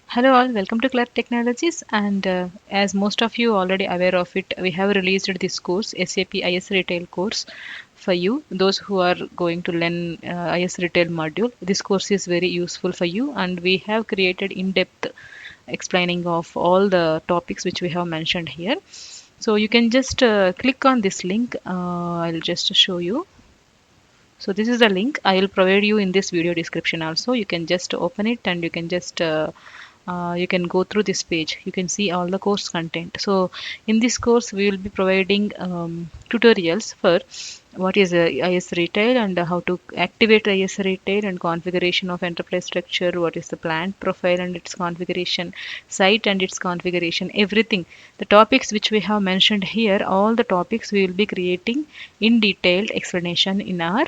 Hello all, welcome to Clark Technologies. And as most of you already aware of it, we have released this course, SAP IS-Retail course for you, those who are going to learn IS-Retail module. This course is very useful for you, and we have created in-depth explaining of all the topics which we have mentioned here. So you can just click on this link. I'll just show you. So this is the link I will provide you in this video description also. You can just open it and you can just you can go through this page. You can see all the course content. So in this course we will be providing tutorials for what is IS Retail and how to activate IS Retail and configuration of enterprise structure, what is the plant profile and its configuration, site and its configuration, everything. The topics which we have mentioned here, all the topics we will be creating in detailed explanation in our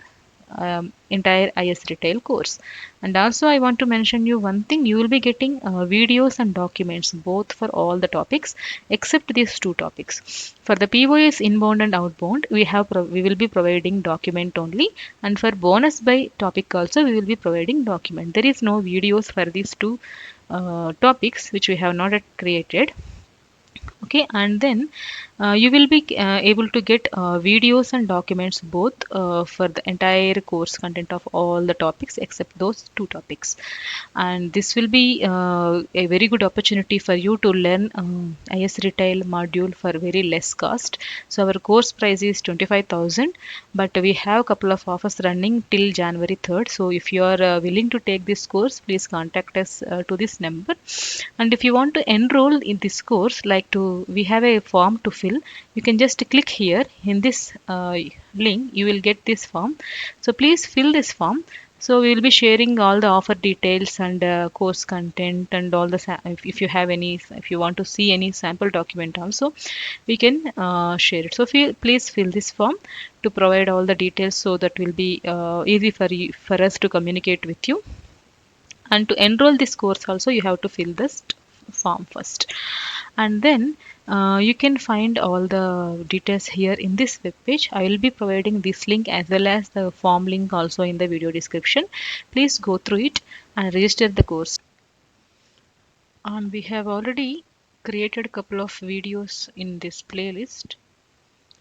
entire IS Retail course. And also I want to mention you one thing, you will be getting videos and documents both for all the topics except these two topics. For the POS inbound and outbound, we will be providing document only, and for bonus by topic also we will be providing document. There is no videos for these two topics which we have not yet created. Okay, and then you will be able to get videos and documents both for the entire course content of all the topics except those two topics. And this will be a very good opportunity for you to learn IS Retail module for very less cost. So our course price is 25,000, but we have a couple of offers running till January 3rd. So if you are willing to take this course, please contact us to this number. And if you want to enroll in this course, we have a form to fill. You can just click here in this link. You will get this form. So please fill this form. So we will be sharing all the offer details and course content and all the if you have any, if you want to see any sample document also, we can share it. So please fill this form to provide all the details, so that will be easy for us to communicate with you. And to enroll this course also, you have to fill this form first, and then you can find all the details here in this web page. I will be providing this link as well as the form link also in the video description. Please go through it and register the course. And we have already created a couple of videos in this playlist.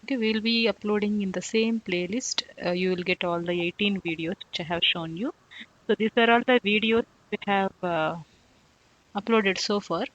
Okay, we'll be uploading in the same playlist. You will get all the 18 videos which I have shown you. So these are all the videos we have uploaded so far.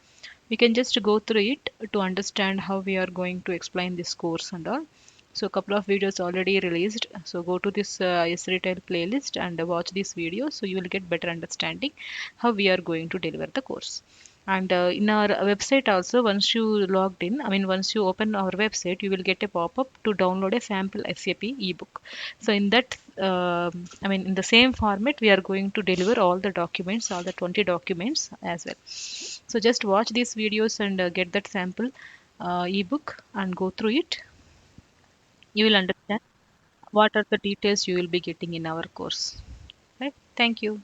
We can just go through it to understand how we are going to explain this course and all. So a couple of videos already released. So go to this Retail playlist and watch this video, so you will get better understanding how we are going to deliver the course. And in our website also, once you logged in, once you open our website, you will get a pop-up to download a sample SAP ebook. So in that, in the same format, we are going to deliver all the documents, all the 20 documents as well. So just watch these videos and get that sample ebook and go through it. You will understand what are the details you will be getting in our course. Right? Thank you.